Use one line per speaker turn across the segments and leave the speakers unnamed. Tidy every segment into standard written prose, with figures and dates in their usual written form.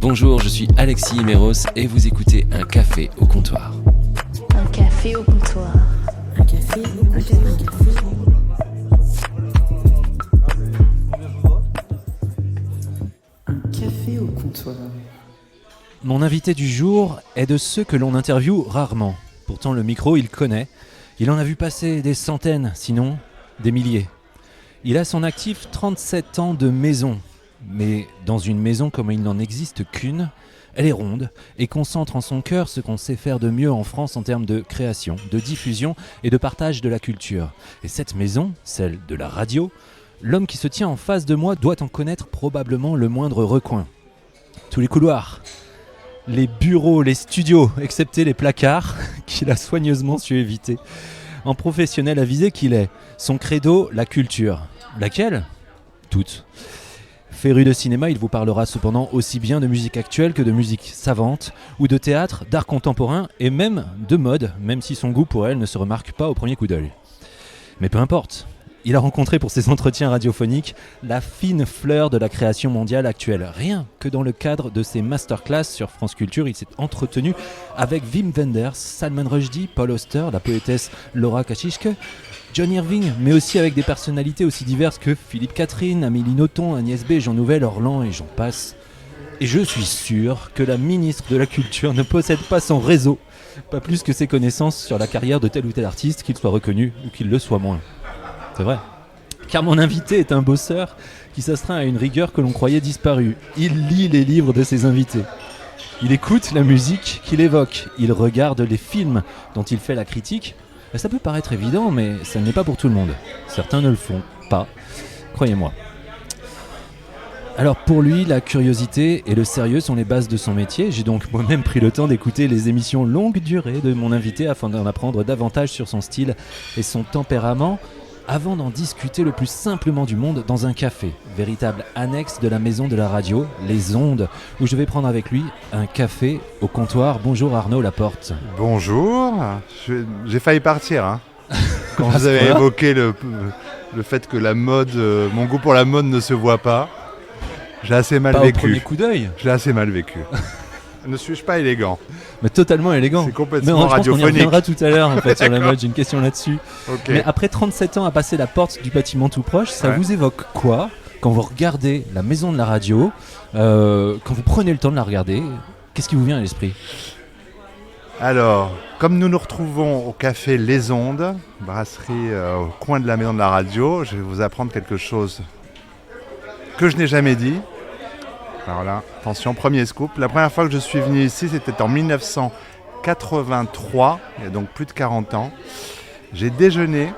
Bonjour, je suis Alexis Méros et vous écoutez Un café au comptoir.
Un café au comptoir.
Un café au comptoir. Un café au comptoir.
Mon invité du jour est de ceux que l'on interviewe rarement. Pourtant le micro il connaît. Il en a vu passer des centaines, sinon des milliers. Il a à son actif 37 ans de maison. Mais dans une maison comme il n'en existe qu'une, elle est ronde et concentre en son cœur ce qu'on sait faire de mieux en France en termes de création, de diffusion et de partage de la culture. Et cette maison, celle de la radio, l'homme qui se tient en face de moi doit en connaître probablement le moindre recoin. Tous les couloirs, les bureaux, les studios, excepté les placards qu'il a soigneusement su éviter. En professionnel avisé qu'il est, son credo, la culture. Laquelle ? Toutes. Féru de cinéma, il vous parlera cependant aussi bien de musique actuelle que de musique savante, ou de théâtre, d'art contemporain et même de mode, même si son goût pour elle ne se remarque pas au premier coup d'œil. Mais peu importe, il a rencontré pour ses entretiens radiophoniques la fine fleur de la création mondiale actuelle. Rien que dans le cadre de ses masterclass sur France Culture, il s'est entretenu avec Wim Wenders, Salman Rushdie, Paul Auster, la poétesse Laura Kashishke, John Irving, mais aussi avec des personnalités aussi diverses que Philippe Catherine, Amélie Nothomb, Agnès B, Jean Nouvel, Orlan et j'en passe. Et je suis sûr que la ministre de la Culture ne possède pas son réseau, pas plus que ses connaissances sur la carrière de tel ou tel artiste, qu'il soit reconnu ou qu'il le soit moins. C'est vrai. Car mon invité est un bosseur qui s'astreint à une rigueur que l'on croyait disparue. Il lit les livres de ses invités. Il écoute la musique qu'il évoque. Il regarde les films dont il fait la critique. Et ça peut paraître évident, mais ça n'est pas pour tout le monde. Certains ne le font pas, croyez-moi. Alors pour lui, la curiosité et le sérieux sont les bases de son métier. J'ai donc moi-même pris le temps d'écouter les émissions longue durée de mon invité afin d'en apprendre davantage sur son style et son tempérament, avant d'en discuter le plus simplement du monde dans un café, véritable annexe de la maison de la radio, les ondes, où je vais prendre avec lui un café au comptoir. Bonjour Arnaud Laporte.
Bonjour, j'ai failli partir hein. Quand vous avez évoqué le fait que la mode, mon goût pour la mode ne se voit pas, j'ai assez mal vécu.
Pas au premier coup d'œil.
J'ai assez mal vécu. Ne suis-je pas élégant ?
Mais totalement élégant.
C'est complètement radiophonique.
Je pense qu'on y reviendra tout à l'heure en fait, sur la mode, j'ai une question là-dessus.
Okay.
Mais après 37 ans à passer la porte du bâtiment tout proche, ça vous évoque quoi quand vous regardez la maison de la radio, quand vous prenez le temps de la regarder, qu'est-ce qui vous vient à l'esprit ?
Alors, comme nous nous retrouvons au café Les Ondes, brasserie au coin de la maison de la radio, je vais vous apprendre quelque chose que je n'ai jamais dit. Alors là, attention, premier scoop. La première fois que je suis venu ici, c'était en 1983, il y a donc plus de 40 ans. J'ai déjeuné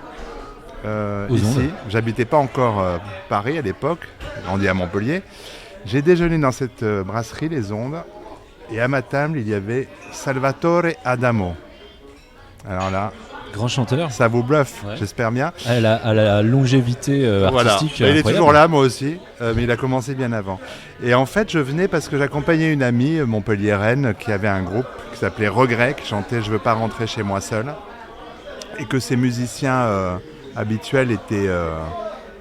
ici.
Ondes.
J'habitais pas encore Paris à l'époque, j'ai grandi à Montpellier. J'ai déjeuné dans cette brasserie, Les Ondes, et à ma table, il y avait Salvatore Adamo. Alors là,
grand chanteur.
Ça vous bluffe,
ouais.
J'espère bien.
À la longévité artistique.
Voilà. Il est toujours là, moi aussi, mais il a commencé bien avant. Et en fait, je venais parce que j'accompagnais une amie montpelliéraine qui avait un groupe qui s'appelait Regret, qui chantait « Je veux pas rentrer chez moi seul ». Et que ses musiciens habituels étaient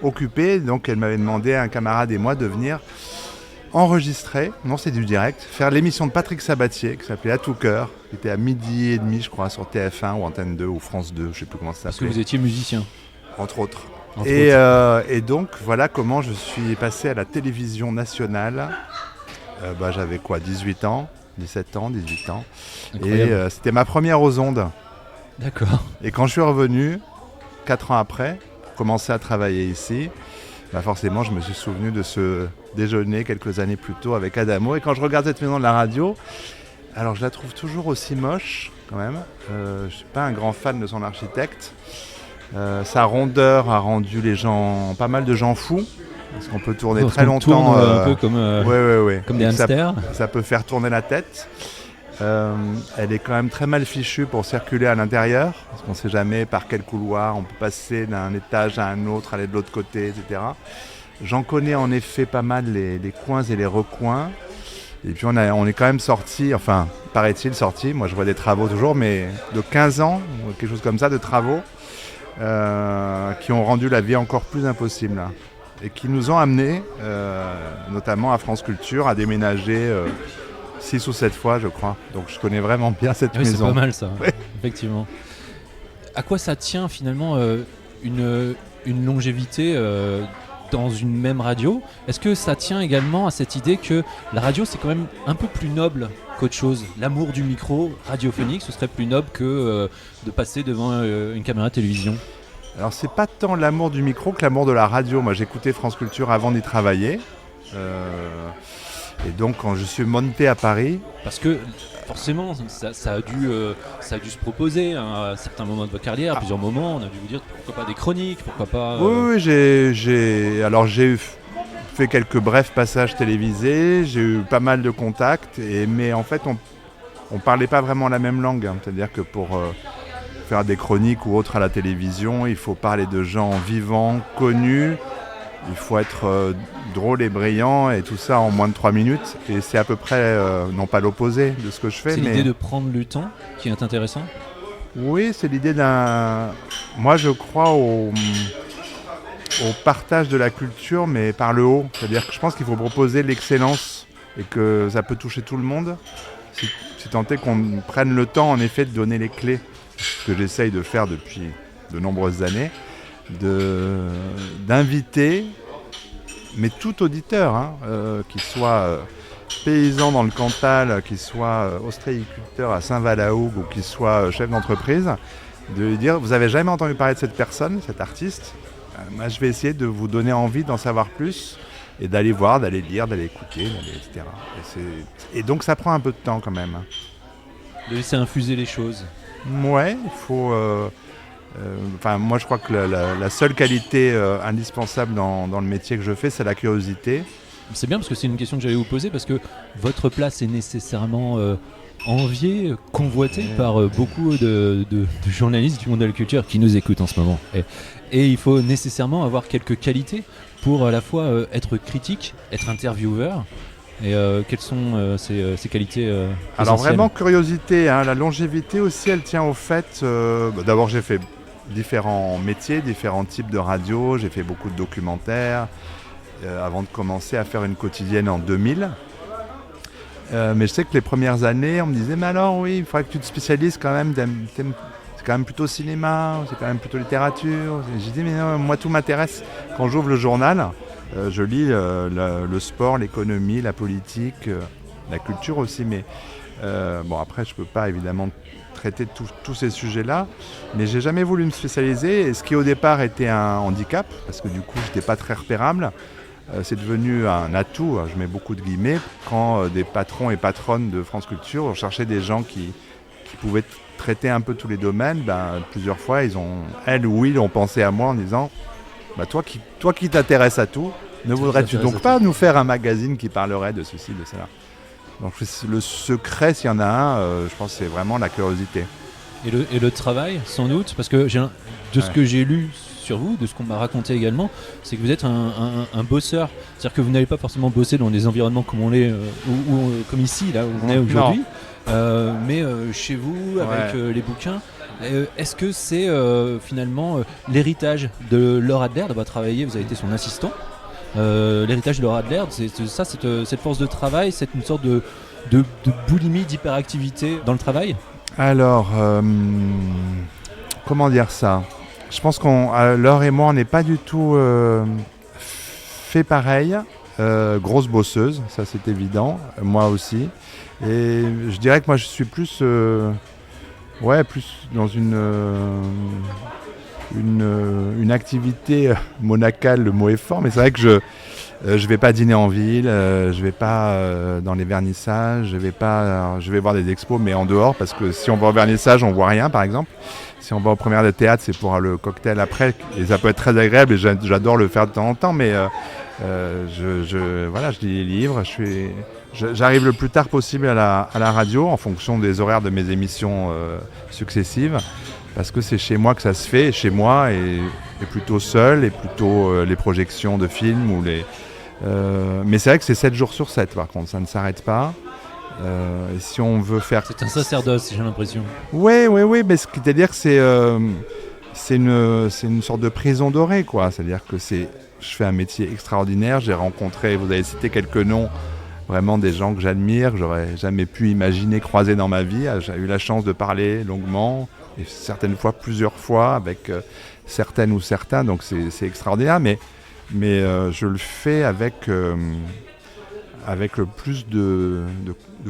occupés. Donc, elle m'avait demandé à un camarade et moi de venir enregistrer, non c'est du direct, faire l'émission de Patrick Sabatier qui s'appelait À tout cœur, qui était à 12h30 je crois sur TF1 ou Antenne 2 ou France 2, je sais plus comment ça s'appelait.
Parce que vous étiez musicien.
Entre autres. Et donc voilà comment je suis passé à la télévision nationale. J'avais quoi, 18 ans, 17 ans, 18 ans. Incroyable. Et c'était ma première aux ondes.
D'accord.
Et quand je suis revenu, 4 ans après, pour commencer à travailler ici, forcément je me suis souvenu de ce déjeuner quelques années plus tôt avec Adamo. Et quand je regarde cette maison de la radio, alors je la trouve toujours aussi moche quand même. Je ne suis pas un grand fan de son architecte. Sa rondeur a rendu pas mal de gens fous. Parce qu'on peut tourner très longtemps.
Un peu comme, comme des hamsters.
Ça peut faire tourner la tête. Elle est quand même très mal fichue pour circuler à l'intérieur. Parce qu'on ne sait jamais par quel couloir on peut passer d'un étage à un autre, aller de l'autre côté, etc. J'en connais en effet pas mal les coins et les recoins. Et puis on est quand même sorti, enfin paraît-il sorti, moi je vois des travaux toujours, mais de 15 ans, ou quelque chose comme ça, de travaux qui ont rendu la vie encore plus impossible. et qui nous ont amenés, notamment à France Culture, à déménager 6 ou 7 fois, je crois. Donc je connais vraiment bien cette
Oui, c'est
maison.
pas mal ça,
Ouais.
effectivement. À quoi ça tient finalement une longévité dans une même radio? Est-ce que ça tient également à cette idée que la radio c'est quand même un peu plus noble qu'autre chose? L'amour du micro radiophonique, ce serait plus noble que de passer devant une caméra télévision?
Alors c'est pas tant l'amour du micro que l'amour de la radio. Moi j'écoutais France Culture avant d'y travailler. Et donc quand je suis monté à Paris,
Parce que forcément, ça a dû se proposer à certains moments de votre carrière, à plusieurs moments. On a dû vous dire pourquoi pas des chroniques, pourquoi pas.
oui, j'ai fait quelques brefs passages télévisés, j'ai eu pas mal de contacts, mais en fait on parlait pas vraiment la même langue. C'est-à-dire que pour faire des chroniques ou autres à la télévision, il faut parler de gens vivants, connus, il faut être drôle et brillant et tout ça en moins de 3 minutes. Et c'est à peu près, non pas l'opposé de ce que je fais.
C'est
mais...
l'idée de prendre le temps qui est intéressant.
Oui, c'est l'idée d'un... Moi je crois au partage de la culture, mais par le haut. C'est-à-dire que je pense qu'il faut proposer l'excellence et que ça peut toucher tout le monde. Si tant est qu'on prenne le temps en effet de donner les clés, ce que j'essaye de faire depuis de nombreuses années, d'inviter, mais tout auditeur, qu'il soit paysan dans le Cantal, qu'il soit ostréiculteur à Saint-Valahougue ou qu'il soit chef d'entreprise, de lui dire, vous avez jamais entendu parler de cette personne, cet artiste, moi je vais essayer de vous donner envie d'en savoir plus et d'aller voir, d'aller lire, d'aller écouter, etc. Et donc ça prend un peu de temps quand même.
De laisser infuser les choses.
Ouais, il faut... moi je crois que la seule qualité indispensable dans le métier que je fais, c'est la curiosité.
C'est bien parce que c'est une question que j'allais vous poser, parce que votre place est nécessairement enviée, convoitée par beaucoup de journalistes du monde de la culture qui nous écoutent en ce moment. Et il faut nécessairement avoir quelques qualités pour à la fois être critique, être intervieweur. Et quelles sont ces qualités
Alors
essentielles?
vraiment curiosité, la longévité aussi elle tient au fait, d'abord j'ai fait différents métiers, différents types de radio, j'ai fait beaucoup de documentaires avant de commencer à faire une quotidienne en 2000. Mais je sais que les premières années on me disait mais alors oui il faudrait que tu te spécialises quand même, c'est quand même plutôt cinéma, c'est quand même plutôt littérature. J'ai dit mais non, moi tout m'intéresse. Quand j'ouvre le journal, je lis le sport, l'économie, la politique, la culture aussi, mais après je peux pas évidemment traiter de tous ces sujets-là, mais j'ai jamais voulu me spécialiser, et ce qui au départ était un handicap, parce que du coup j'étais pas très repérable, c'est devenu un atout, je mets beaucoup de guillemets, quand des patrons et patronnes de France Culture cherchaient des gens qui pouvaient traiter un peu tous les domaines. Plusieurs fois elles ou ils ont pensé à moi en disant toi qui t'intéresses à tout, ne voudrais-tu donc pas nous faire un magazine qui parlerait de ceci, de cela? Donc le secret, s'il y en a un, je pense que c'est vraiment la curiosité.
Et le travail, sans doute, parce que ce que j'ai lu sur vous, de ce qu'on m'a raconté également, c'est que vous êtes un bosseur. C'est-à-dire que vous n'allez pas forcément bosser dans des environnements comme on l'est, ou comme ici, là où on est aujourd'hui, mais chez vous, avec les bouquins. Est-ce que c'est finalement l'héritage de Laure Adler d'avoir travaillé, vous avez été son assistant, l'héritage de Laure Adler, c'est ça, cette force de travail, c'est une sorte de boulimie, d'hyperactivité dans le travail?
Alors, comment dire ça? Je pense Laure et moi, on n'est pas du tout fait pareil. Grosse bosseuse, ça c'est évident, moi aussi. Et je dirais que moi je suis plus dans une activité monacale, le mot est fort, mais c'est vrai que je vais pas dîner en ville, je vais pas dans les vernissages, je vais voir des expos, mais en dehors, parce que si on va au vernissage, on voit rien, par exemple. Si on va aux premières de théâtre, c'est pour le cocktail après, et ça peut être très agréable, et j'adore le faire de temps en temps, mais je lis les livres, j'arrive le plus tard possible à la radio, en fonction des horaires de mes émissions successives, parce que c'est chez moi que ça se fait, chez moi, et plutôt seul, et plutôt les projections de films, mais c'est vrai que c'est 7 jours sur 7, par contre, ça ne s'arrête pas. Et si on veut faire...
C'est un sacerdoce, j'ai l'impression.
Oui, mais c'est-à-dire que c'est une sorte de prison dorée, quoi. C'est-à-dire que c'est je fais un métier extraordinaire. J'ai rencontré, vous avez cité quelques noms, vraiment des gens que j'admire, que j'aurais jamais pu imaginer croiser dans ma vie. J'ai eu la chance de parler longuement, et certaines fois, plusieurs fois, avec certaines ou certains, donc c'est extraordinaire, mais je le fais avec le plus de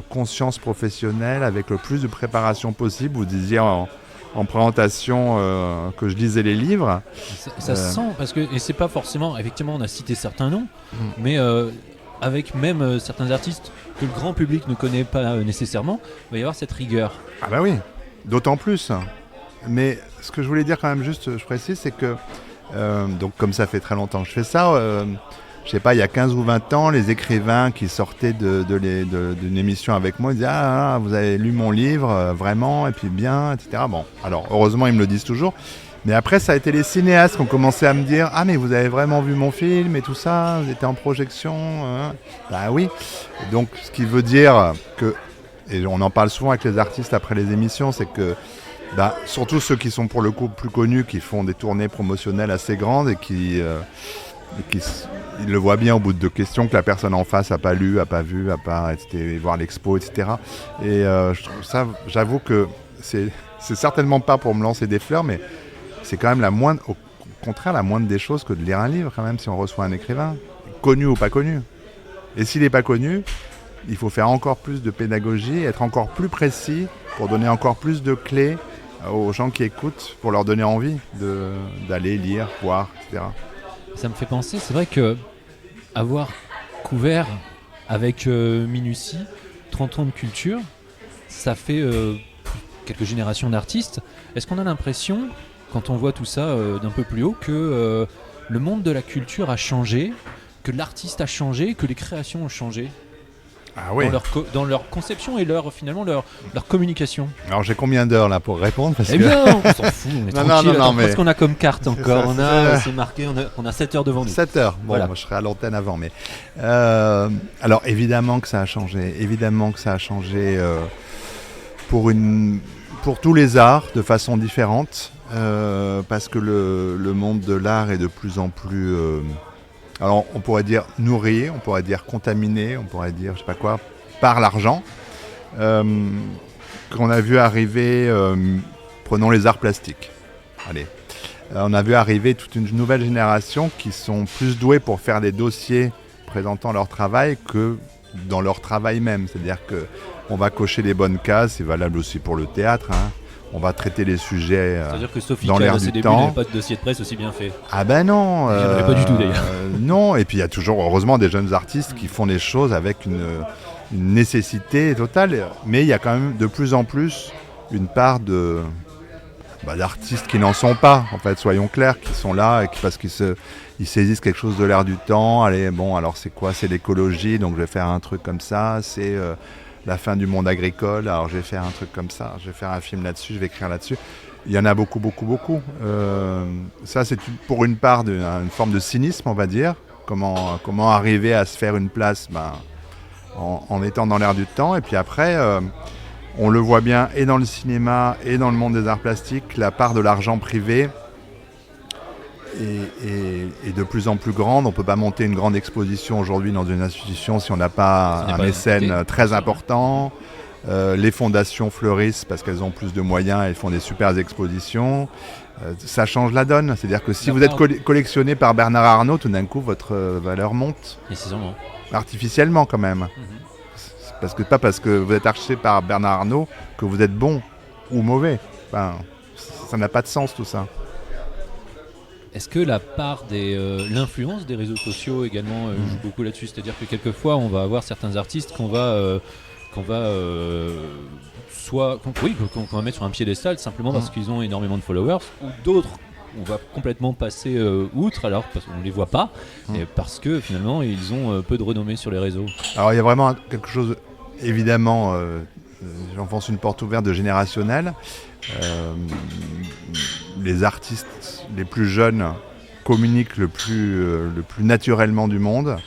conscience professionnelle, avec le plus de préparation possible. Vous disiez en présentation que je lisais les livres.
Ça se sent, parce que, et c'est pas forcément, effectivement on a cité certains noms, mais avec même certains artistes que le grand public ne connaît pas nécessairement, il va y avoir cette rigueur.
Ah bah oui, d'autant plus. Mais ce que je voulais dire quand même, juste, je précise, c'est que, donc comme ça fait très longtemps que je fais ça, je sais pas, il y a 15 ou 20 ans, les écrivains qui sortaient d'une émission avec moi, ils disaient « Ah, vous avez lu mon livre, vraiment, et puis bien, etc. » Bon, alors heureusement, ils me le disent toujours. Mais après, ça a été les cinéastes qui ont commencé à me dire « Ah, mais vous avez vraiment vu mon film et tout ça, vous étiez en projection hein. ?» Bah oui. Donc, ce qui veut dire que, et on en parle souvent avec les artistes après les émissions, c'est que surtout ceux qui sont pour le coup plus connus, qui font des tournées promotionnelles assez grandes et qui ils le voient bien au bout de 2 questions que la personne en face n'a pas lu, n'a pas vu, n'a pas été voir l'expo, etc. Et je trouve ça, j'avoue que c'est certainement pas pour me lancer des fleurs, mais c'est quand même au contraire la moindre des choses que de lire un livre quand même si on reçoit un écrivain, connu ou pas connu. Et s'il n'est pas connu, il faut faire encore plus de pédagogie, être encore plus précis pour donner encore plus de clés aux gens qui écoutent, pour leur donner envie d'aller lire, voir, etc.
Ça me fait penser, c'est vrai que avoir couvert avec minutie 30 ans de culture, ça fait quelques générations d'artistes. Est-ce qu'on a l'impression, quand on voit tout ça d'un peu plus haut, que le monde de la culture a changé, que l'artiste a changé, que les créations ont changé dans leur conception et finalement leur communication?
Alors j'ai combien d'heures là pour répondre parce
bien, on s'en fout, on est tranquille.
Mais...
Qu'est-ce qu'on a comme carte encore? C'est marqué, on a 7 heures devant nous.
7 heures, bon,
voilà.
Moi, je serai à l'antenne avant. Mais alors évidemment que ça a changé, pour tous les arts de façon différente, parce que le monde de l'art est de plus en plus... alors on pourrait dire nourri, on pourrait dire contaminé, on pourrait dire je sais pas quoi, par l'argent. Qu'on a vu arriver, prenons les arts plastiques. Allez, on a vu arriver toute une nouvelle génération qui sont plus doués pour faire des dossiers présentant leur travail que dans leur travail même. C'est-à-dire qu'on va cocher les bonnes cases, c'est valable aussi pour le théâtre, hein. On va traiter les sujets
c'est-à-dire que Sophie
dans l'air du
débuts,
temps.
n'avait pas de dossier de presse aussi bien fait.
Ah ben non.
Il n'y en avait pas du tout d'ailleurs.
Non, et puis il y a toujours heureusement des jeunes artistes qui font les choses avec une nécessité totale. Mais il y a quand même de plus en plus une part d'artistes qui n'en sont pas, en fait, soyons clairs, qui sont là et parce qu'ils saisissent quelque chose de l'air du temps. Allez, bon, alors c'est quoi? C'est l'écologie, donc je vais faire un truc comme ça. C'est... la fin du monde agricole, alors je vais faire un truc comme ça, je vais faire un film là-dessus, je vais écrire là-dessus. Il y en a beaucoup. Ça, c'est pour une part une forme de cynisme, on va dire. Comment arriver à se faire une place en étant dans l'air du temps. Et puis après, on le voit bien et dans le cinéma et dans le monde des arts plastiques, la part de l'argent privé est de plus en plus grande. On ne peut pas monter une grande exposition aujourd'hui dans une institution si on n'a pas un mécène très important. Les fondations fleurissent parce qu'elles ont plus de moyens, elles font des super expositions. Ça change la donne. C'est-à-dire que si vous êtes collectionné par Bernard Arnault, tout d'un coup, votre valeur monte.
Précisément.
Artificiellement quand même. C'est pas parce que vous êtes acheté par Bernard Arnault que vous êtes bon ou mauvais. Enfin, ça n'a pas de sens tout ça.
Est-ce que la part l'influence des réseaux sociaux également joue beaucoup là-dessus? C'est-à-dire que quelquefois on va avoir certains artistes qu'on va mettre sur un piédestal simplement parce qu'ils ont énormément de followers, ou d'autres on va complètement passer outre alors parce qu'on ne les voit pas et parce que finalement ils ont peu de renommée sur les réseaux.
Alors il y a vraiment quelque chose, évidemment, j'enfonce une porte ouverte de générationnel. Les artistes les plus jeunes communiquent le plus naturellement du monde.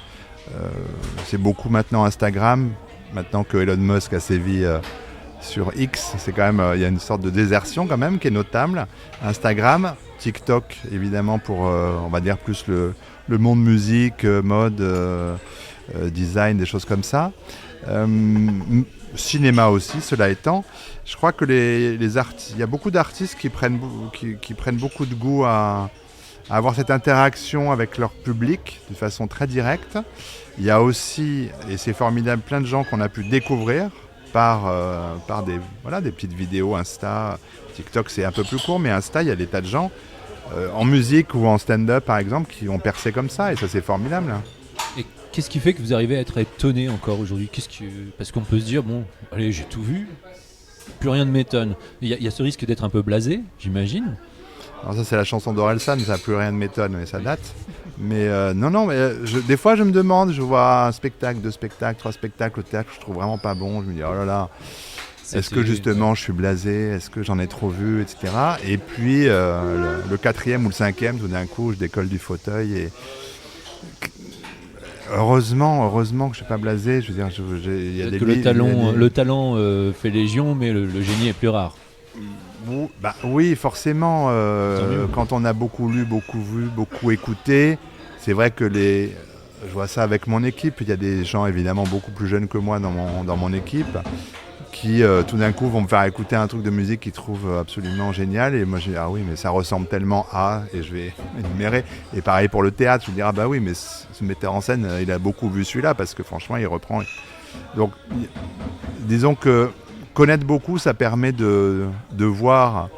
C'est beaucoup maintenant Instagram, maintenant que Elon Musk a sévi sur X, c'est quand même, il y a une sorte de désertion quand même qui est notable. Instagram, TikTok évidemment pour on va dire plus le le monde musique, mode, design, des choses comme ça. Cinéma aussi, cela étant. Je crois que il y a beaucoup d'artistes qui prennent beaucoup de goût à avoir cette interaction avec leur public de façon très directe. Il y a aussi, et c'est formidable, plein de gens qu'on a pu découvrir par des petites vidéos Insta. TikTok, c'est un peu plus court, mais Insta, il y a des tas de gens en musique ou en stand-up, par exemple, qui ont percé comme ça, et ça, c'est formidable.
Et qu'est-ce qui fait que vous arrivez à être étonné encore aujourd'hui ? Parce qu'on peut se dire, bon, allez, j'ai tout vu, plus rien ne m'étonne. Il y a ce risque d'être un peu blasé, j'imagine.
Alors ça, c'est la chanson d'Orelsan, ça, plus rien ne m'étonne, mais ça date. Mais des fois, je me demande, je vois un spectacle, 2 spectacles, 3 spectacles au théâtre que je trouve vraiment pas bon. Je me dis, oh là là, est-ce que justement je suis blasé ? Est-ce que j'en ai trop vu, etc. Et puis, le 4e ou le 5e, tout d'un coup, je décolle du fauteuil et... Heureusement que je ne suis pas blasé. Je veux dire, il y a des
le talent fait légion, mais le génie est plus rare.
Oui, forcément. Quand on a beaucoup lu, beaucoup vu, beaucoup écouté, c'est vrai que je vois ça avec mon équipe. Il y a des gens évidemment beaucoup plus jeunes que moi dans mon équipe qui tout d'un coup vont me faire écouter un truc de musique qu'ils trouvent absolument génial. Et moi je dis ah oui, mais ça ressemble tellement à, et je vais énumérer. Et pareil pour le théâtre, je vais dire ah bah oui, mais ce metteur en scène, il a beaucoup vu celui-là parce que franchement il reprend. Donc disons que connaître beaucoup, ça permet de voir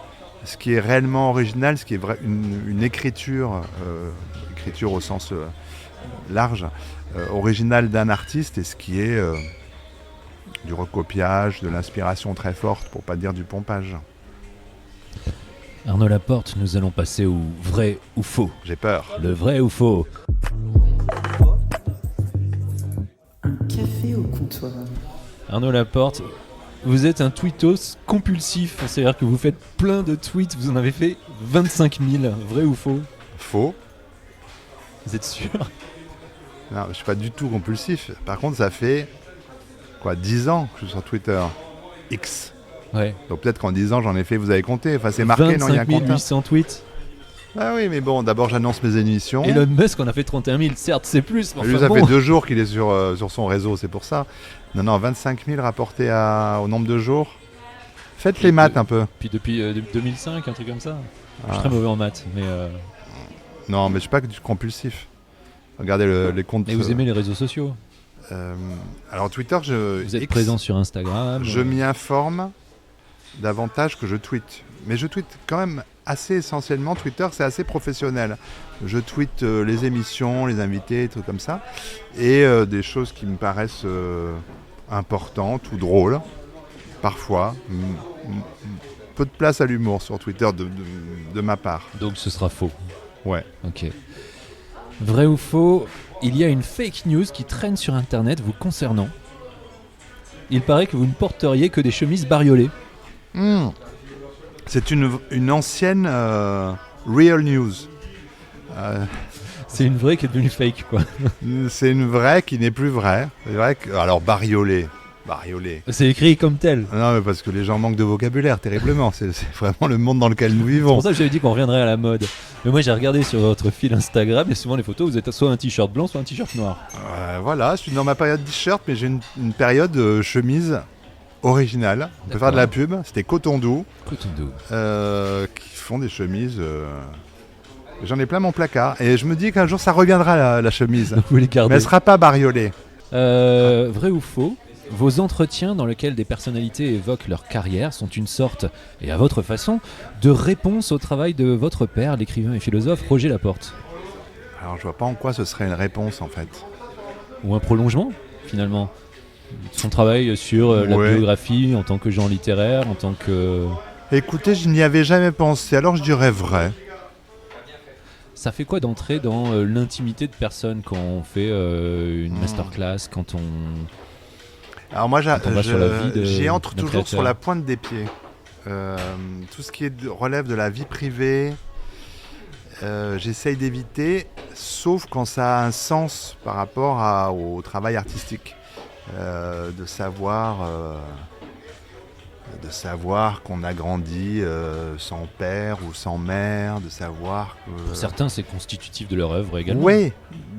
ce qui est réellement original, ce qui est une écriture au sens large, originale d'un artiste, et ce qui est du recopiage, de l'inspiration très forte, pour pas dire du pompage.
Arnaud Laporte, nous allons passer au vrai ou faux.
J'ai peur.
Le vrai ou faux.
Un café au comptoir.
Arnaud Laporte, vous êtes un tweetos compulsif, c'est-à-dire que vous faites plein de tweets, vous en avez fait 25 000, vrai ou faux ?
Faux.
Vous êtes sûr ?
Non, je suis pas du tout compulsif. Par contre, ça fait 10 ans que je suis sur Twitter. X.
Ouais.
Donc peut-être qu'en 10 ans, j'en ai fait, vous avez compté. Enfin, c'est marqué, non, il y a un compte.
800 tweets.
Ah oui, mais bon, d'abord, j'annonce mes émissions.
Elon Musk en a fait 31 000, certes, c'est plus. Mais
lui,
enfin,
ça fait 2 jours qu'il est sur son réseau, c'est pour ça. Non, 25 000 rapportés au nombre de jours. Faites les maths un peu.
Puis depuis 2005, un truc comme ça. Je suis très mauvais en maths, mais...
Non, mais je suis pas que du compulsif. Regardez les comptes...
Et vous aimez les réseaux sociaux ?
Alors Twitter,
vous êtes présent sur Instagram.
Je m'y informe davantage que je tweete. Mais je tweete quand même assez essentiellement. Twitter, c'est assez professionnel. Je tweete les émissions, les invités, des trucs comme ça. Et des choses qui me paraissent importantes ou drôles, parfois. Peu de place à l'humour sur Twitter de ma part.
Donc ce sera faux.
Ouais.
Ok. Vrai ou faux, il y a une fake news qui traîne sur Internet vous concernant. Il paraît que vous ne porteriez que des chemises bariolées.
C'est une ancienne real news.
C'est une vraie qui est devenue fake, quoi.
C'est une vraie qui n'est plus vraie. C'est vrai que, alors bariolée.
C'est écrit comme tel.
Non, mais parce que les gens manquent de vocabulaire terriblement. C'est vraiment le monde dans lequel nous vivons.
C'est pour ça que j'avais dit qu'on reviendrait à la mode. Mais moi, j'ai regardé sur votre fil Instagram et souvent les photos, vous êtes soit un t-shirt blanc, soit un t-shirt noir.
Voilà, je suis dans ma période t-shirt, mais j'ai une période chemise originale. On peut faire de la pub. C'était Coton Doux. Qui font des chemises. J'en ai plein mon placard. Et je me dis qu'un jour, ça reviendra la chemise.
Vous les gardez.
Mais elle ne sera pas bariolée.
Vrai ou faux ? Vos entretiens dans lesquels des personnalités évoquent leur carrière sont une sorte, et à votre façon, de réponse au travail de votre père, l'écrivain et philosophe Roger Laporte.
Alors je vois pas en quoi ce serait une réponse en fait.
Ou un prolongement, finalement. Son travail sur la biographie en tant que genre littéraire, en tant que...
Écoutez, je n'y avais jamais pensé, alors je dirais vrai.
Ça fait quoi d'entrer dans l'intimité de personnes quand on fait une masterclass, quand on...
Alors moi j'y entre toujours sur la pointe des pieds. Tout ce qui relève de la vie privée, j'essaye d'éviter, sauf quand ça a un sens par rapport au travail artistique. De savoir de savoir qu'on a grandi sans père ou sans mère, de savoir que...
Pour certains, c'est constitutif de leur œuvre également.
Oui,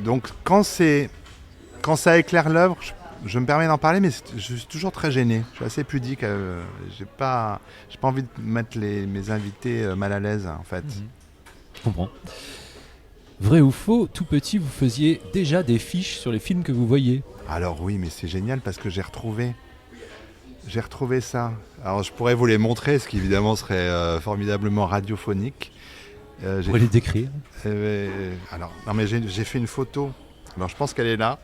donc quand ça éclaire l'œuvre, je me permets d'en parler, mais je suis toujours très gêné. Je suis assez pudique. J'ai pas envie de mettre mes invités mal à l'aise, en fait.
Je comprends. Vrai ou faux, tout petit, vous faisiez déjà des fiches sur les films que vous voyiez?
Alors oui, mais c'est génial parce que j'ai retrouvé ça. Alors je pourrais vous les montrer, ce qui évidemment serait formidablement radiophonique.
Vous pouvez les décrire?
Alors, non mais j'ai fait une photo. Alors je pense qu'elle est là.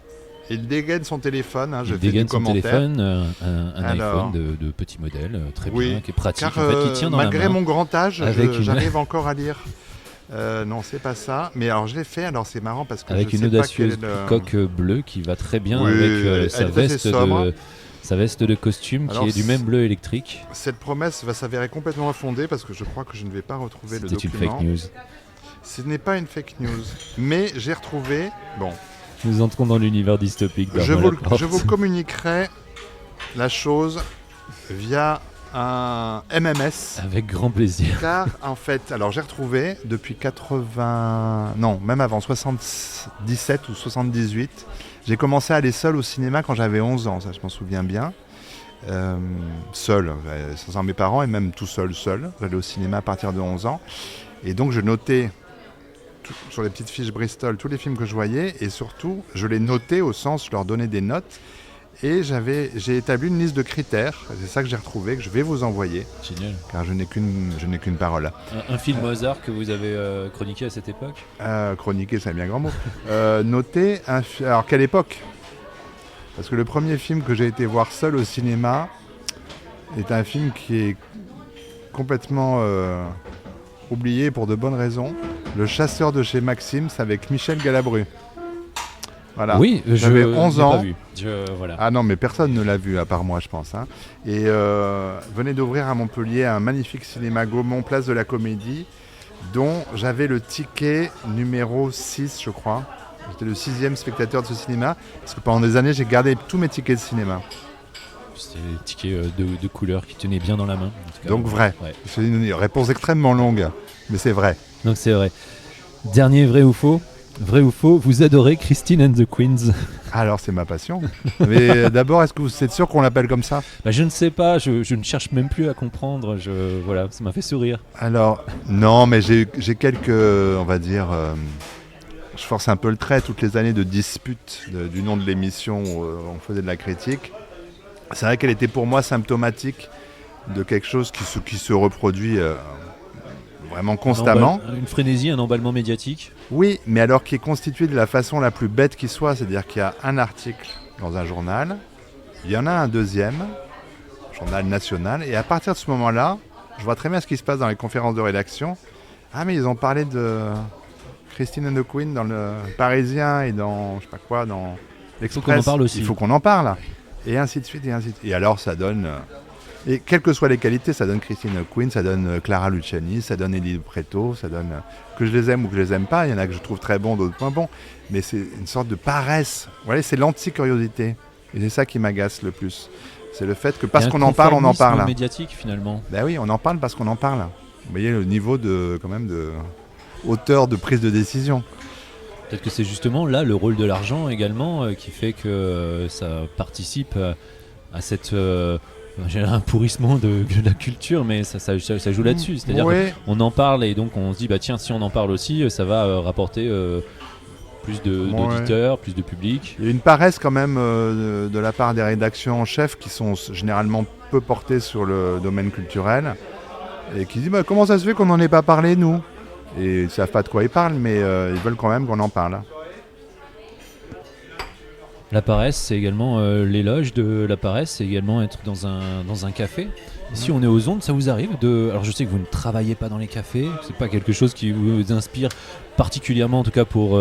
Il dégaine son téléphone.
Il dégaine son téléphone, un iPhone de petit modèle, très bien, qui est pratique.
Car,
en fait, qui tient dans
malgré
la main,
mon grand âge,
avec
j'arrive encore à lire. Non, c'est pas ça. Mais alors je l'ai fait. Alors c'est marrant parce que
avec
je
une
sais
audacieuse
pas
coque bleue qui va très bien
Oui,
avec sa veste de costume
alors,
qui est du même bleu électrique.
Cette promesse va s'avérer complètement infondée parce que je crois que je ne vais pas retrouver le document.
C'est une fake news.
Ce n'est pas une fake news, mais j'ai retrouvé. Bon.
Nous entrons dans l'univers dystopique.
Je vous communiquerai la chose via un MMS.
Avec grand plaisir.
Car en fait, alors j'ai retrouvé depuis 80... Non, même avant 77 ou 78. J'ai commencé à aller seul au cinéma quand j'avais 11 ans, ça je m'en souviens bien. Seul, sans mes parents et même tout seul. J'allais au cinéma à partir de 11 ans. Et donc je notais sur les petites fiches Bristol tous les films que je voyais et surtout je les notais au sens je leur donnais des notes et j'ai établi une liste de critères, c'est ça que j'ai retrouvé, que je vais vous envoyer.
Génial.
Car je n'ai qu'une parole.
Un film Mozart que vous avez chroniqué à cette époque?
Chroniqué, c'est un bien grand mot. Noter alors quelle époque? Parce que le premier film que j'ai été voir seul au cinéma est un film qui est complètement oublié pour de bonnes raisons. Le chasseur de chez Maxime, c'est avec Michel Galabru. Voilà.
Oui,
j'avais 11 ans.
Pas vu. Voilà.
Ah non, mais personne ne l'a vu à part moi, je pense. Hein. Et venait d'ouvrir à Montpellier un magnifique cinéma Gaumont, place de la Comédie, dont j'avais le ticket numéro 6, je crois. J'étais le 6e spectateur de ce cinéma, parce que pendant des années, j'ai gardé tous mes tickets de cinéma.
C'était des tickets de couleur qui tenaient bien dans la main. En tout cas,
donc vrai. Ouais. C'est une réponse extrêmement longue, mais c'est vrai.
Donc c'est vrai. Dernier vrai ou faux? Vrai ou faux, vous adorez Christine and the Queens?
Alors c'est ma passion. Mais d'abord, est-ce que vous êtes sûr qu'on l'appelle comme ça?
Je ne sais pas, je ne cherche même plus à comprendre. Voilà, ça m'a fait sourire.
Alors, non, mais j'ai quelques, on va dire... je force un peu le trait, toutes les années de dispute du nom de l'émission où on faisait de la critique. C'est vrai qu'elle était pour moi symptomatique de quelque chose qui se reproduit vraiment constamment.
Une frénésie, un emballement médiatique.
Oui, mais alors qui est constitué de la façon la plus bête qui soit, c'est-à-dire qu'il y a un article dans un journal, il y en a un deuxième, journal national, et à partir de ce moment-là, je vois très bien ce qui se passe dans les conférences de rédaction. Ah mais ils ont parlé de Christine and the Queen dans le Parisien et dans, je sais pas quoi, dans l'Express.
Il faut qu'on en parle aussi.
Il faut qu'on en parle. Et ainsi de suite, et ainsi de suite. Et alors ça donne... et quelles que soient les qualités, ça donne Christine Quinn, ça donne Clara Luciani, ça donne Elie Preto, ça donne... que je les aime ou que je les aime pas, il y en a que je trouve très bons, d'autres moins bons. Mais c'est une sorte de paresse. Voilà, c'est l'anti-curiosité. Et c'est ça qui m'agace le plus. C'est le fait que parce qu'on en parle, on en parle.
C'est médiatique finalement.
Ben oui, on en parle parce qu'on en parle. Vous voyez le niveau de, quand même, de hauteur de prise de décision.
Peut-être que c'est justement là le rôle de l'argent également qui fait que ça participe à cette un pourrissement de la culture, mais ça joue là-dessus. C'est-à-dire qu'on en parle et donc on se dit bah tiens, si on en parle aussi, ça va rapporter plus d'auditeurs, plus de public.
Il y a une paresse quand même de la part des rédactions en chef qui sont généralement peu portées sur le domaine culturel et qui disent bah, comment ça se fait qu'on n'en ait pas parlé nous? Et ils ne savent pas de quoi ils parlent, mais ils veulent quand même qu'on en parle.
La paresse, c'est également l'éloge de la paresse, c'est également être dans un café. Si on est aux ondes, ça vous arrive de... Alors je sais que vous ne travaillez pas dans les cafés, c'est pas quelque chose qui vous inspire particulièrement, en tout cas pour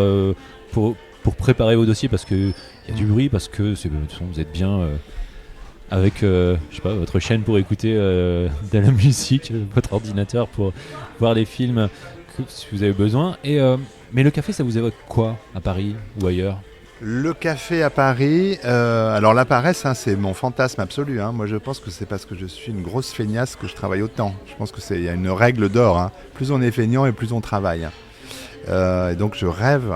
préparer vos dossiers, parce qu'il y a du bruit, parce que vous êtes bien avec je sais pas, votre chaîne pour écouter de la musique, votre ordinateur pour voir les films si vous avez besoin. Mais le café, ça vous évoque quoi à Paris ou ailleurs?
Le café à Paris, alors la paresse, hein, c'est mon fantasme absolu. Hein. Moi, je pense que c'est parce que je suis une grosse feignasse que je travaille autant. Je pense qu'il y a une règle d'or. Hein. Plus on est feignant et plus on travaille. Et donc, je rêve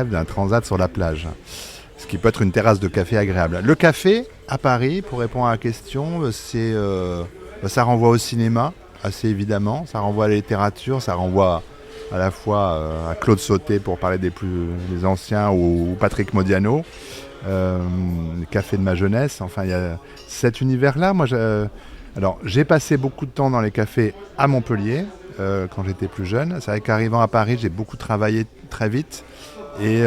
d'un transat sur la plage. Ce qui peut être une terrasse de café agréable. Le café à Paris, pour répondre à la question, ça renvoie au cinéma, assez évidemment. Ça renvoie à la littérature, ça renvoie à la fois à Claude Sautet pour parler des anciens ou Patrick Modiano, les cafés de ma jeunesse. Enfin, il y a cet univers-là. Alors, j'ai passé beaucoup de temps dans les cafés à Montpellier quand j'étais plus jeune. C'est vrai qu'arrivant à Paris, j'ai beaucoup travaillé très vite et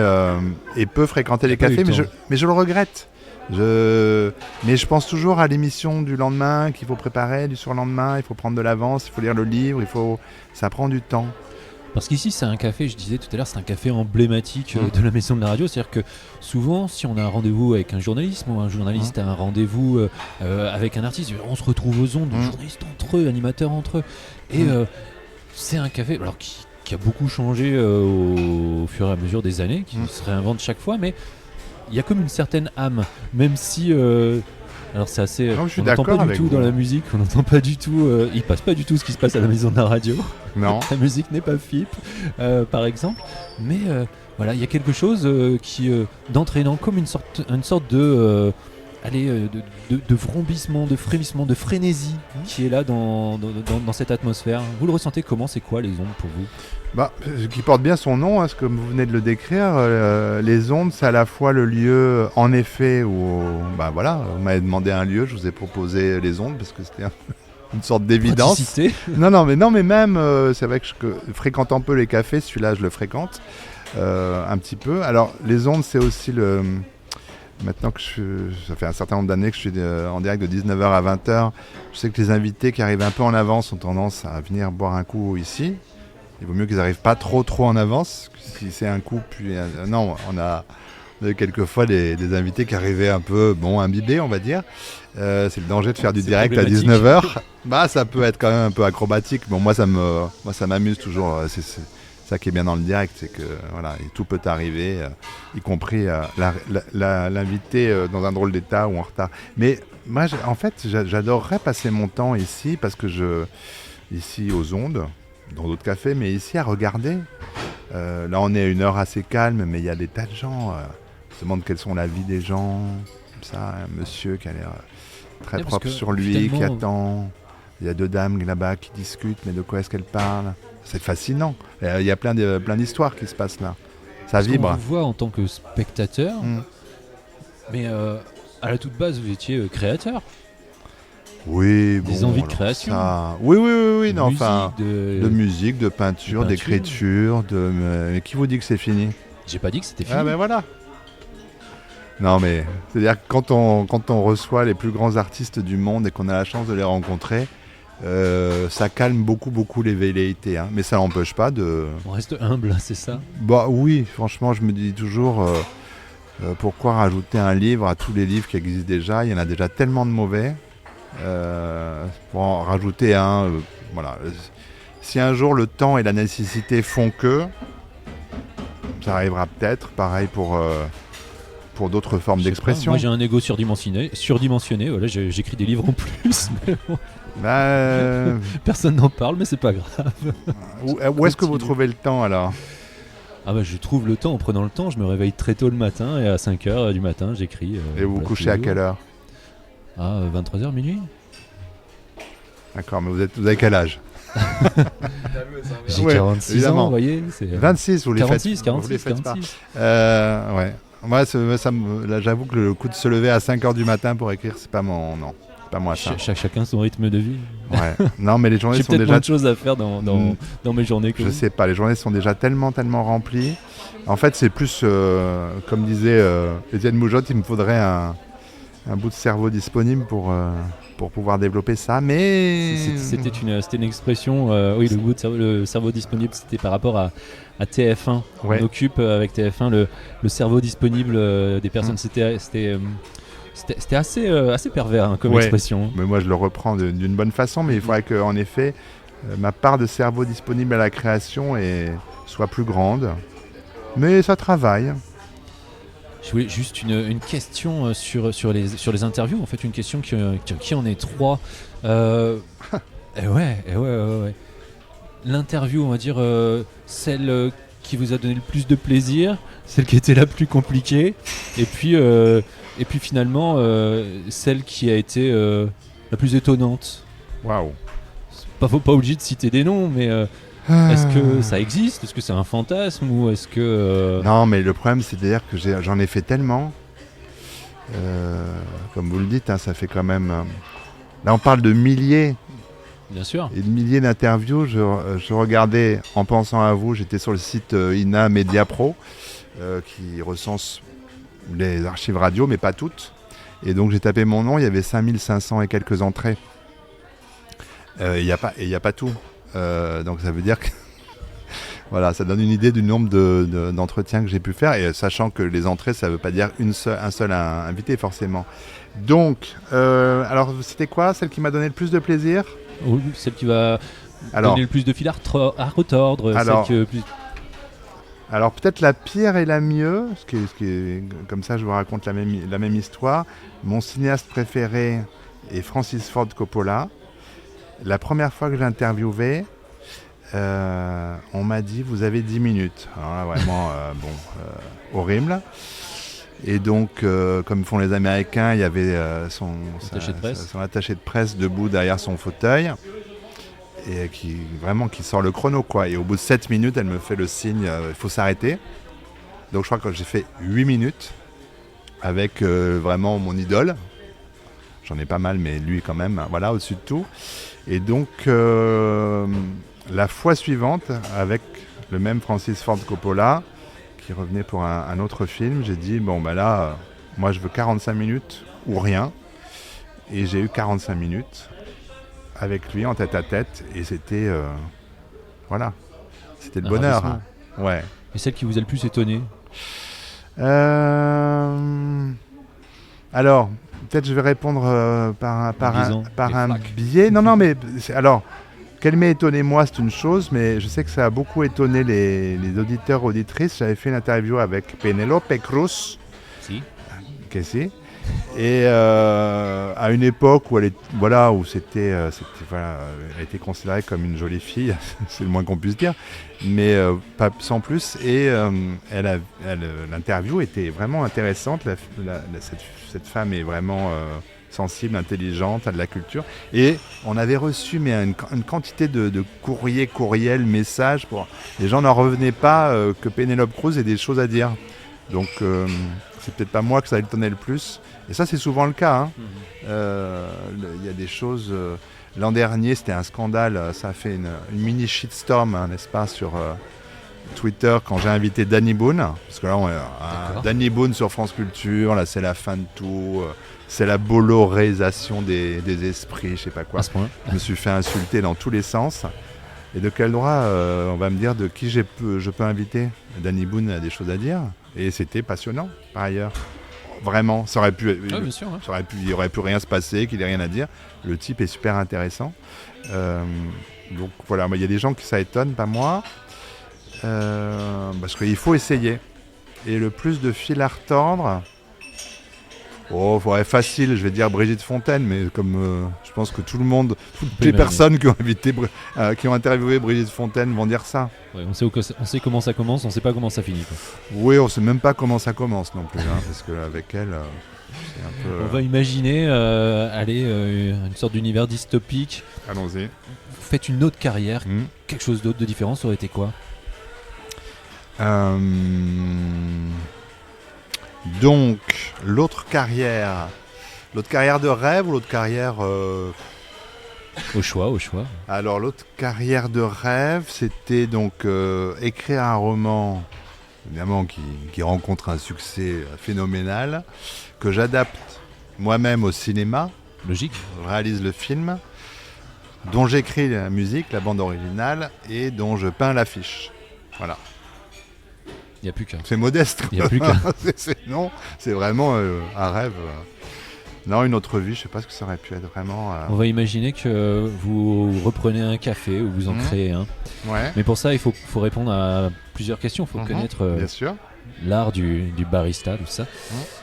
peu fréquenté les cafés, mais je le regrette. Mais je pense toujours à l'émission du lendemain qu'il faut préparer, du surlendemain, il faut prendre de l'avance, il faut lire le livre, ça prend du temps.
Parce qu'ici, c'est un café, je disais tout à l'heure, c'est un café emblématique de la maison de la radio. C'est-à-dire que souvent, si on a un rendez-vous avec un journaliste, ou un journaliste a un rendez-vous avec un artiste, on se retrouve aux ondes, journalistes entre eux, animateurs entre eux. Et c'est un café alors, qui a beaucoup changé au fur et à mesure des années, qui se réinvente chaque fois, mais il y a comme une certaine âme, même si... alors c'est assez...
Non,
on n'entend pas du tout dans la musique, on n'entend pas du tout... il passe pas du tout ce qui se passe à la maison de la radio.
Non.
La musique n'est pas FIP, par exemple. Mais voilà, il y a quelque chose qui d'entraînant, comme une sorte de... de vrombissement, de frémissement, de frénésie qui est là dans cette atmosphère. Vous le ressentez comment? C'est quoi les ondes pour vous?
Qui porte bien son nom, hein, comme vous venez de le décrire. Les ondes, c'est à la fois le lieu, en effet, où vous m'avez demandé un lieu, je vous ai proposé les ondes parce que c'était une sorte d'évidence. Non, mais même, c'est vrai que je fréquente un peu les cafés, celui-là je le fréquente un petit peu. Alors les ondes, c'est aussi maintenant que ça fait un certain nombre d'années que je suis en direct de 19h à 20h, je sais que les invités qui arrivent un peu en avance ont tendance à venir boire un coup ici. Il vaut mieux qu'ils n'arrivent pas trop en avance. Si c'est un coup, puis... non, on a eu quelquefois des invités qui arrivaient un peu imbibés, on va dire. C'est le danger de faire du direct à 19h. Ça peut être quand même un peu acrobatique. Bon, moi, ça m'amuse toujours. C'est ça qui est bien dans le direct, c'est que tout peut arriver, y compris l'invité dans un drôle d'état ou en retard. Mais moi, en fait, j'adorerais passer mon temps ici, parce que ici aux ondes, dans d'autres cafés, mais ici à regarder. Là, on est à une heure assez calme, mais il y a des tas de gens. On se demande quelles sont la vie des gens. Comme ça, un monsieur qui a l'air très propre sur lui, qui attend. Il y a deux dames là-bas qui discutent, mais de quoi est-ce qu'elles parlent? C'est fascinant. Il y a plein d'histoires qui se passent là. Ça vibre.
On vous voit en tant que spectateur, mais à la toute base, vous étiez créateur.
Oui,
des envies de création.
Oui.
Non, enfin,
de musique, de peinture, d'écriture. Mais qui vous dit que c'est fini?
J'ai pas dit que c'était fini.
Ah ben voilà. Non mais, c'est-à-dire que quand on reçoit les plus grands artistes du monde et qu'on a la chance de les rencontrer, ça calme beaucoup les velléités. Hein. Mais ça n'empêche pas de...
On reste humble, c'est ça?
Oui, franchement, je me dis toujours... pourquoi rajouter un livre à tous les livres qui existent déjà? Il y en a déjà tellement de mauvais. Pour en rajouter un, si un jour le temps et la nécessité font que, ça arrivera peut-être. Pareil pour d'autres formes d'expression.
Moi j'ai un ego surdimensionné. Voilà, j'écris des livres en plus. Personne n'en parle, mais c'est pas grave.
Où est-ce que vous trouvez le temps alors?
Je trouve le temps en prenant le temps. Je me réveille très tôt le matin et à 5h du matin j'écris.
Et vous vous couchez à quelle heure?
23h, minuit.
D'accord, mais vous avez quel âge?
J'ai 46 ans, vous voyez.
26, vous les
46,
faites,
46,
vous les faites
46.
Pas. Ouais. Moi, là, j'avoue que le coup de se lever à 5h du matin pour écrire, c'est pas mon... Non, c'est pas moi ça.
Chacun son rythme de vie.
Ouais. Non, mais les journées sont déjà...
J'ai peut-être moins de choses à faire dans mes journées que
je sais pas, les journées sont déjà tellement remplies. En fait, c'est plus, comme disait Étienne Moujotte, il me faudrait un bout de cerveau disponible pour pouvoir développer ça, mais...
C'était une expression, oui, le cerveau disponible, c'était par rapport à TF1.
Ouais.
On occupe avec TF1 le cerveau disponible des personnes. C'était assez pervers comme expression.
Mais moi, je le reprends d'une bonne façon, mais il faudrait qu'en effet, ma part de cerveau disponible à la création soit plus grande. Mais ça travaille.
Je voulais juste une question sur les interviews, en fait une question qui en est trois. Ouais. L'interview, on va dire, celle qui vous a donné le plus de plaisir, celle qui était la plus compliquée, et puis finalement celle qui a été la plus étonnante.
Waouh.
Faut pas obligé de citer des noms, mais est-ce que ça existe? Est-ce que c'est un fantasme ou est-ce que
Non, mais le problème, c'est-à-dire que j'en ai fait tellement. Comme vous le dites, hein, ça fait quand même. Là, on parle de milliers
Bien sûr.
et de milliers d'interviews. Je regardais en pensant à vous. J'étais sur le site INA Media Pro qui recense les archives radio, mais pas toutes. Et donc, j'ai tapé mon nom. Il y avait 5500 et quelques entrées. Il n'y a pas tout. Donc ça veut dire que voilà, ça donne une idée du nombre d'entretiens que j'ai pu faire, et sachant que les entrées, ça ne veut pas dire un seul invité forcément. Donc, alors c'était quoi celle qui m'a donné le plus de plaisir?
Ou celle qui va donner le plus de fil à retordre.
Alors peut-être la pire et la mieux, ce qui est comme ça je vous raconte la même histoire. Mon cinéaste préféré est Francis Ford Coppola. La première fois que j'ai interviewé, on m'a dit vous avez 10 minutes. Alors là, vraiment horrible. Et donc, comme font les Américains, il y avait son attaché de presse debout derrière son fauteuil et qui sort le chrono, quoi. Et au bout de 7 minutes, elle me fait le signe il faut s'arrêter. Donc je crois que j'ai fait 8 minutes avec vraiment mon idole. J'en ai pas mal, mais lui quand même, voilà, au-dessus de tout. Et donc, la fois suivante, avec le même Francis Ford Coppola, qui revenait pour un autre film, j'ai dit, bon, bah là, moi je veux 45 minutes ou rien. Et j'ai eu 45 minutes avec lui en tête-à-tête. Et c'était, voilà, c'était le bonheur. Hein. Ouais.
Et celle qui vous a le plus étonné?
Alors, peut-être je vais répondre par un biais. Non, mais alors, qu'elle m'ait étonné moi, c'est une chose, mais je sais que ça a beaucoup étonné les auditeurs, auditrices. J'avais fait une interview avec Penélope Cruz. Si. Et à une époque où elle était considérée comme une jolie fille, c'est le moins qu'on puisse dire, mais pas sans plus. Et l'interview était vraiment intéressante. Cette femme est vraiment sensible, intelligente, a de la culture. Et on avait reçu une quantité de courriels, messages. Les gens n'en revenaient pas que Penélope Cruz ait des choses à dire. Donc c'est peut-être pas moi que ça étonnait le plus. Et ça, c'est souvent le cas. Hein. Y a des choses... l'an dernier, c'était un scandale. Ça a fait une mini shitstorm, hein, n'est-ce pas, sur Twitter, quand j'ai invité Danny Boone. Parce que là, Danny Boone sur France Culture, là, c'est la fin de tout. C'est la bolloréisation des esprits, je sais pas quoi. Je me suis fait insulter dans tous les sens. Et de quel droit, on va me dire, de qui je peux inviter? Danny Boone a des choses à dire. Et c'était passionnant, par ailleurs. Vraiment, ça aurait pu,
bien sûr, ouais.
Il aurait pu rien se passer, qu'il ait rien à dire. Le type est super intéressant. Donc voilà, il y a des gens qui ça étonne, pas moi. Parce qu'il faut essayer. Et le plus de fil à retordre... facile, je vais dire Brigitte Fontaine, mais comme je pense que toutes les personnes qui ont interviewé Brigitte Fontaine vont dire ça.
Ouais, on sait comment ça commence, on sait pas comment ça finit, quoi.
Oui, on sait même pas comment ça commence non plus, hein, parce qu'avec elle, c'est un peu...
On va imaginer une sorte d'univers dystopique.
Allons-y.
Vous faites une autre carrière, quelque chose d'autre de différent, ça aurait été quoi?
Donc, l'autre carrière de rêve ou l'autre carrière...
Au choix.
Alors, l'autre carrière de rêve, c'était donc écrire un roman, évidemment, qui rencontre un succès phénoménal, que j'adapte moi-même au cinéma.
Logique.
Je réalise le film, dont j'écris la musique, la bande originale, et dont je peins l'affiche. Voilà.
Il n'y a plus qu'un.
C'est modeste.
Il n'y a plus qu'un.
Non, c'est vraiment un rêve. Non, une autre vie, je sais pas ce que ça aurait pu être vraiment.
On va imaginer que vous reprenez un café ou vous en créez un.
Ouais,
Mais pour ça, il faut répondre à plusieurs questions. Il faut connaître
bien sûr.
l'art du barista, tout ça.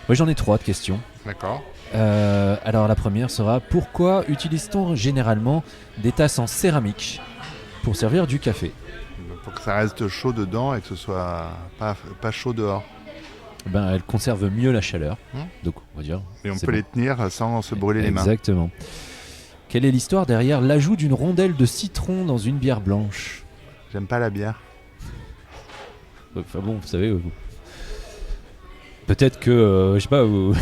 Moi, j'en ai 3 de questions.
D'accord.
Alors, la première sera: pourquoi utilise-t-on généralement des tasses en céramique pour servir du café?
Pour que ça reste chaud dedans et que ce soit pas chaud dehors.
Ben, elles conservent mieux la chaleur. Donc, on va dire.
Et on
c'est
peut
bon.
les tenir sans se brûler les mains.
Exactement. Quelle est l'histoire derrière l'ajout d'une rondelle de citron dans une bière blanche?
J'aime pas la bière.
Enfin bon, vous savez, peut-être que, je sais pas, vous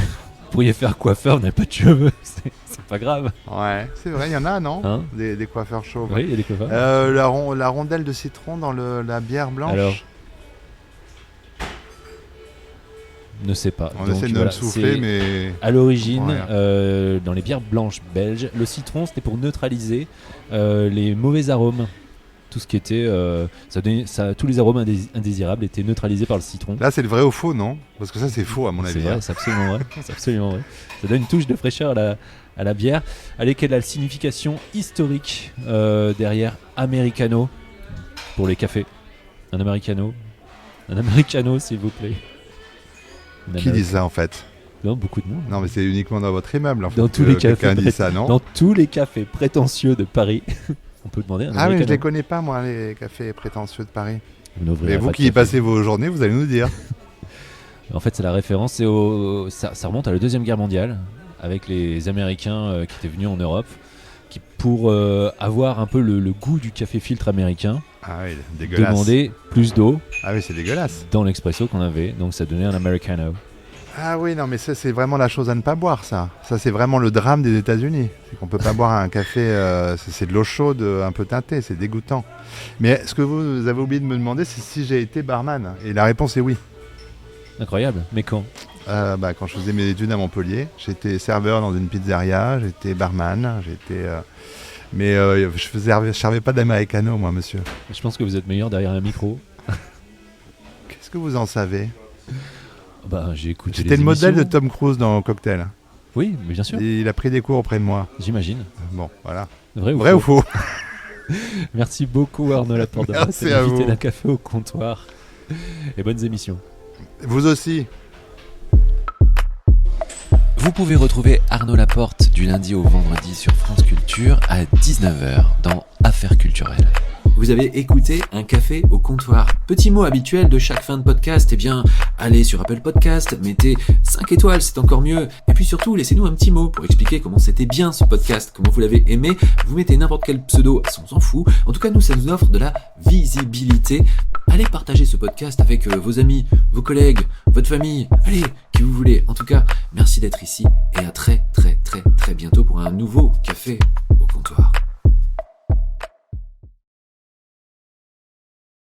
pourriez faire coiffeur, vous n'avez pas de cheveux, c'est pas grave.
Ouais, c'est vrai, il y en a, non?
Hein?
Des coiffeurs chauves.
Oui, il y a des coiffeurs.
La rondelle de citron dans la bière blanche.
Alors, ne sais pas.
On
Donc,
essaie de
voilà,
me souffler,
c'est-
mais
À l'origine,
Ouais.
dans les bières blanches belges, le citron c'était pour neutraliser les mauvais arômes. Tout ce qui était, tous les arômes indésirables étaient neutralisés par le citron.
là c'est le vrai ou faux, non? Parce que ça c'est faux à mon
C'est
avis.
vrai,
hein.
c'est absolument vrai. C'est absolument vrai. Ça donne une touche de fraîcheur à la bière. Allez, quelle est la signification historique derrière Americano pour les cafés? Un Americano, s'il vous plaît.
Qui dit ça en fait?
Non, beaucoup de monde.
Non mais c'est uniquement dans votre immeuble en fait.
Dans tous
que
les cafés
quelqu'un dit ça, non?
Dans tous les cafés prétentieux de Paris, on peut demander un
Ah mais je
Americano.
les connais pas moi les cafés prétentieux de Paris.
Vous n'ouvrirez
Mais
pas
vous
de
qui y
café.
passez vos journées, vous allez nous dire.
En fait, c'est la référence, ça remonte à la Deuxième Guerre mondiale, avec les Américains qui étaient venus en Europe, qui pour avoir un peu le goût du café filtre américain,
Ah oui, dégueulasse.
demandaient plus d'eau
Ah oui, c'est dégueulasse.
dans l'expresso qu'on avait, donc ça donnait un Americano.
Ah oui, non mais ça c'est vraiment la chose à ne pas boire ça. Ça c'est vraiment le drame des États-Unis. C'est qu'on peut pas boire un café, c'est de l'eau chaude un peu teintée, c'est dégoûtant. Mais ce que vous avez oublié de me demander, c'est si j'ai été barman. Et la réponse est oui.
Incroyable, mais quand?
Quand je faisais mes études à Montpellier, j'étais serveur dans une pizzeria, j'étais barman, mais je servais pas d'americano moi monsieur.
Je pense que vous êtes meilleur derrière un micro.
Qu'est-ce que vous en savez?
J'ai écouté
J'étais
les
le modèle de
émissions.
Tom Cruise dans Cocktail.
Oui, mais bien sûr,
Et il a pris des cours auprès de moi.
j'imagine.
Bon, voilà.
Vrai
Vrai ou faux?
Merci beaucoup Arnaud Laporte d'avoir
Merci
été
à
invité
vous.
d'un café au comptoir. Et bonnes émissions.
Vous aussi.
Vous pouvez retrouver Arnaud Laporte du lundi au vendredi sur France Culture à 19h dans Affaires culturelles.
Vous avez écouté un café au comptoir. Petit mot habituel de chaque fin de podcast, eh bien, allez sur Apple Podcast, mettez 5 étoiles, c'est encore mieux. Et puis surtout, laissez-nous un petit mot pour expliquer comment c'était bien ce podcast, comment vous l'avez aimé. Vous mettez n'importe quel pseudo, on s'en fout. En tout cas, nous, ça nous offre de la visibilité. Allez partager ce podcast avec vos amis, vos collègues, votre famille, allez, qui vous voulez. En tout cas, merci d'être ici et à très très très très bientôt pour un nouveau café au comptoir.